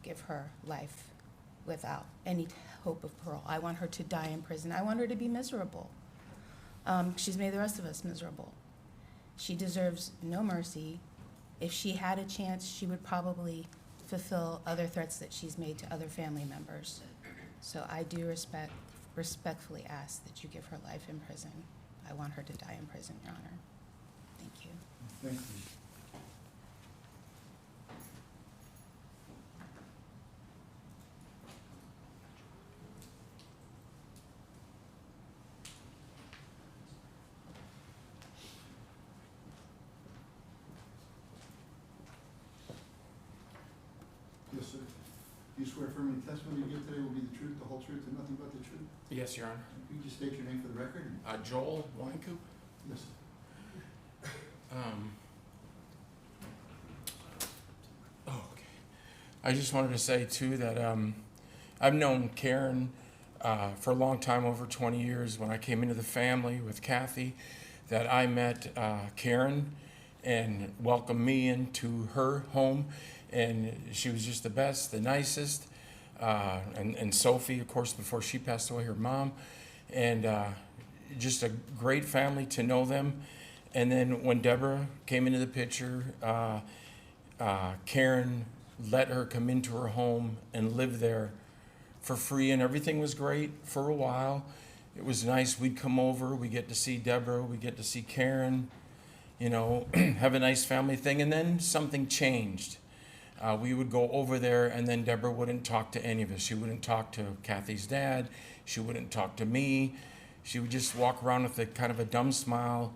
give her life without any hope of parole. I want her to die in prison. I want her to be miserable. She's made the rest of us miserable. She deserves no mercy. If she had a chance, she would probably fulfill other threats that she's made to other family members. So I do respectfully ask that you give her life in prison. I want her to die in prison, Your Honor. Thank you. Thank you. Yes, sir. Do you swear affirming the testimony you give today will be the truth, the whole truth, and nothing but the truth? Yes, Your Honor. Could you just state your name for the record? Joel Weinkoop. Yes, sir. Okay. I just wanted to say, too, that I've known Karen for a long time, over 20 years. When I came into the family with Kathy, that I met Karen and welcomed me into her home. And she was just the best, the nicest. And Sophie, of course, before she passed away, her mom. And just a great family to know them. And then when Deborah came into the picture, Karen let her come into her home and live there for free, and everything was great for a while. It was nice. We'd come over, we get to see Deborah, we get to see Karen, you know, have a nice family thing, and then something changed. We would go over there, and then Deborah wouldn't talk to any of us. She wouldn't talk to Kathy's dad. She wouldn't talk to me. She would just walk around with a kind of a dumb smile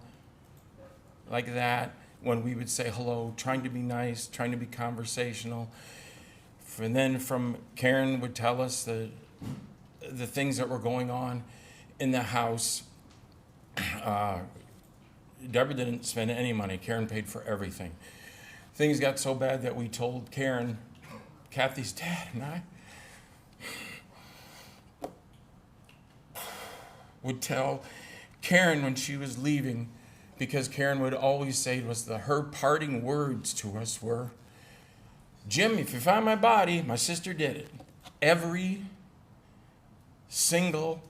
like that when we would say hello, trying to be nice, trying to be conversational. And then from Karen would tell us the things that were going on in the house. Deborah didn't spend any money. Karen paid for everything. Things got so bad that we told Karen, Kathy's dad and I would tell Karen when she was leaving, because Karen would always say to us, her parting words to us were, Jim, if you find my body, my sister did it. Every single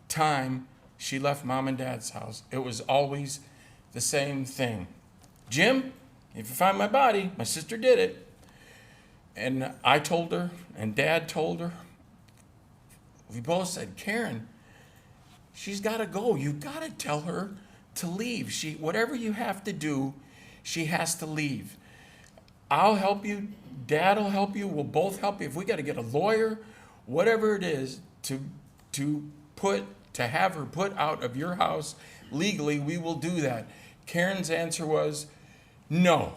time she left Mom and Dad's house, it was always the same thing. Jim, if you find my body, my sister did it. And I told her, and Dad told her. We both said, Karen, she's got to go. You've got to tell her to leave. Whatever you have to do, she has to leave. I'll help you. Dad will help you. We'll both help you. If we got to get a lawyer, whatever it is, to have her put out of your house legally, we will do that. Karen's answer was, no.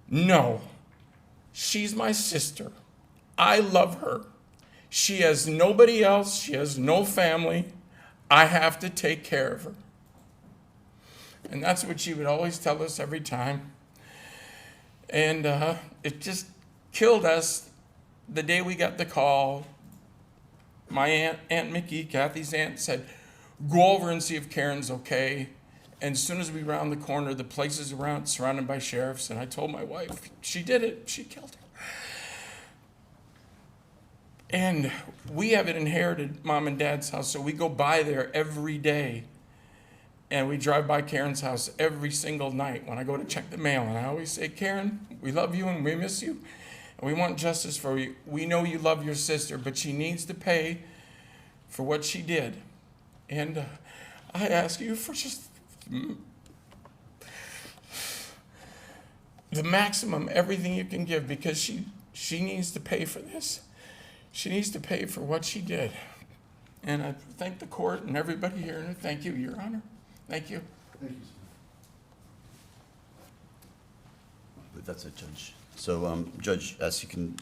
No. She's my sister. I love her. She has nobody else. She has no family. I have to take care of her. And that's what she would always tell us every time. And it just killed us the day we got the call. My Aunt Mickey, Kathy's aunt, said, go over and see if Karen's okay. And as soon as we round the corner, the place is surrounded by sheriffs. And I told my wife, she did it. She killed her. And we haven't inherited Mom and Dad's house, so we go by there every day. And we drive by Karen's house every single night when I go to check the mail. And I always say, Karen, we love you and we miss you. And we want justice for you. We know you love your sister, but she needs to pay for what she did. And I ask you for just the maximum, everything you can give, because she needs to pay for this. She needs to pay for what she did. And I thank the court and everybody here, and I thank you, Your Honor. Thank you. Thank you, sir. But that's it, Judge. So, Judge, as you can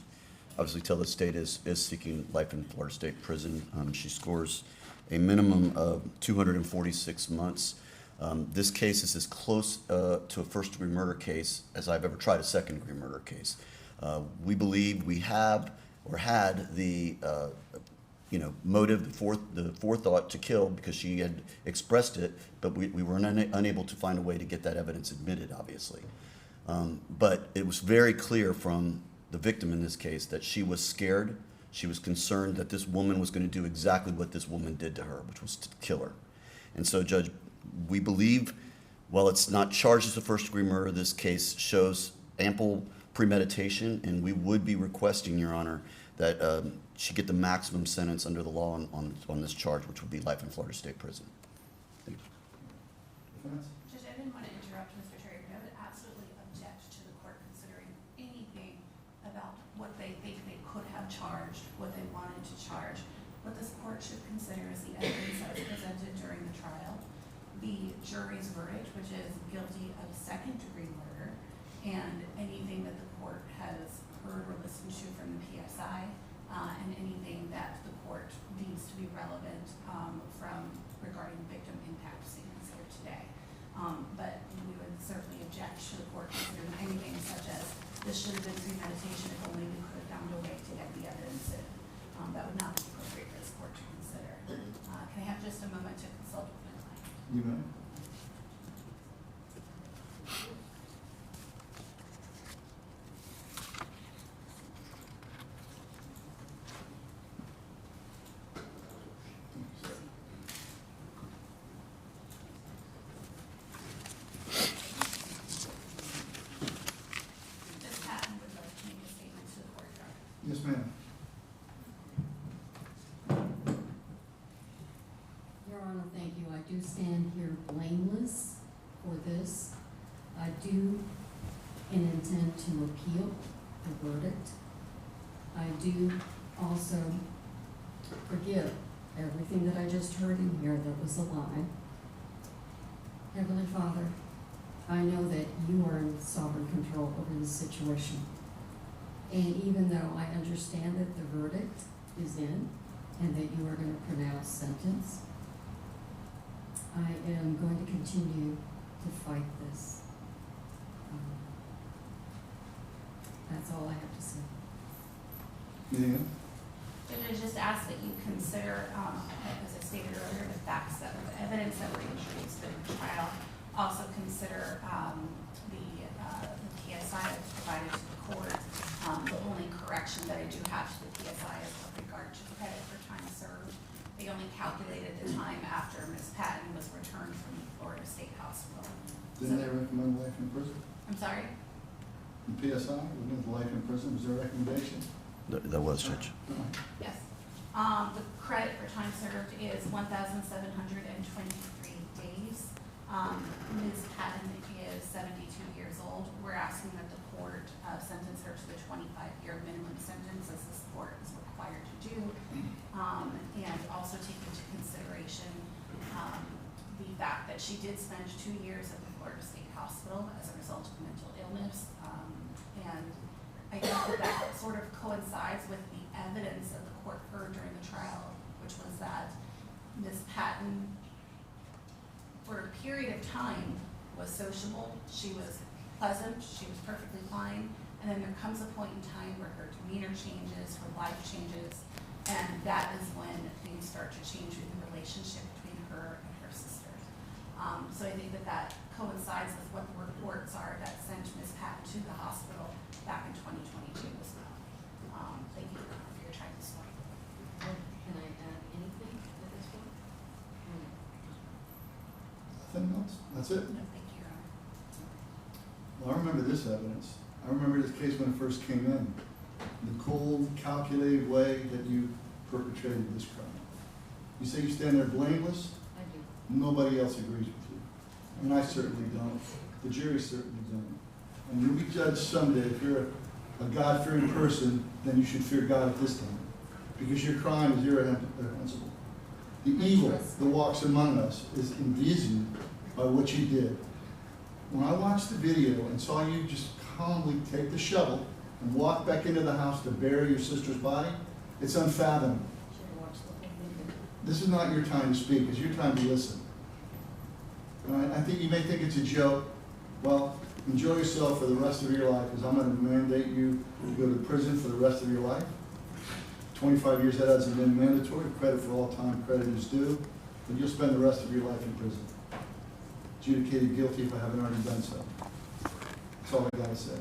obviously tell, the state is seeking life in Florida State Prison. She scores a minimum of 246 months. This case is as close to a first-degree murder case as I've ever tried a second-degree murder case. We believe we have or had the motive, the forethought to kill, because she had expressed it, but we were unable to find a way to get that evidence admitted, obviously. But it was very clear from the victim in this case that she was scared. She was concerned that this woman was going to do exactly what this woman did to her, which was to kill her. And so, Judge, we believe, while it's not charged as a first-degree murder, this case shows ample premeditation, and we would be requesting, Your Honor, that she get the maximum sentence under the law on this charge, which would be life in Florida State Prison. Thank you. Defense? Judge, I didn't want to interrupt Mr. Terry, but I would absolutely object to the court considering anything about what they think they could have charged, what they wanted to charge. What this court should consider is the evidence that was presented during the trial, the jury's verdict, which is guilty of second-degree murder, and anything that the court has heard or listened to from the PSI, and anything that the court deems to be relevant from regarding victim impact statements here today. But we would certainly object to the court considering anything such as this should have been premeditation if only we could have found a way to get the evidence in. That would not be appropriate for this court to consider. Can I have just a moment to consult with my client? You may. Ms. Patton would like to make a statement to the court, Your Honor. Yes, ma'am. Your Honor, thank you. I do stand here blameless for this. I do intend to appeal the verdict. I do also forgive everything that I just heard in here that was a lie. Heavenly Father, I know that you are in sovereign control over this situation. And even though I understand that the verdict is in and that you are going to pronounce sentence, I am going to continue to fight this. That's all I have to say. Anything else? Judge, I just ask that you consider, as I stated earlier, the facts that were, the evidence that were introduced in the trial. Also consider the PSI that's provided to the court. The only correction that I do have to the PSI is with regard to credit for time served. They only calculated the time after Ms. Patton was returned from the Florida State Hospital. Didn't they recommend life in prison? I'm sorry? The PSI, wasn't it life in prison? Was there a recommendation? That was, Judge. Yes. The credit for time served is 1,723 days. Ms. Patton is 72 years old. We're asking that the court sentence her to the 25-year minimum sentence, as this court is required to do, and also take into consideration the fact that she did spend 2 years at the Florida State Hospital as a result of mental illness, and I think that sort of coincides with the evidence that the court heard during the trial, which was that Ms. Patton, for a period of time, was sociable. She was pleasant. She was perfectly fine. And then there comes a point in time where her demeanor changes, her life changes, and that is when things start to change in the relationship between her and her sister. So I think that that coincides with what the reports are that sent Ms. Patton to the hospital back in 2022 as well. Thank you for your time this morning. Can I add anything at this point? Nothing else? That's it? No, thank you, Your Honor. Well, I remember this evidence. I remember this case when it first came in. The cold, calculated way that you perpetrated this crime. You say you stand there blameless? I do. Nobody else agrees with you. And I certainly don't. The jury certainly don't. And you'll be judged someday. If you're a God-fearing person, then you should fear God at this time. Because your crime is irreprehensible. The evil that walks among us is envisioned by what you did. When I watched the video and saw you just calmly take the shovel and walk back into the house to bury your sister's body, it's unfathomable. Should have watched the whole video. This is not your time to speak. It's your time to listen. And I think you may think it's a joke. Well, enjoy yourself for the rest of your life, because I'm going to mandate you to go to prison for the rest of your life. 25 years, that hasn't been mandatory, credit for all time credit is due, and you'll spend the rest of your life in prison. Adjudicated guilty if I haven't already done so. That's all I gotta say.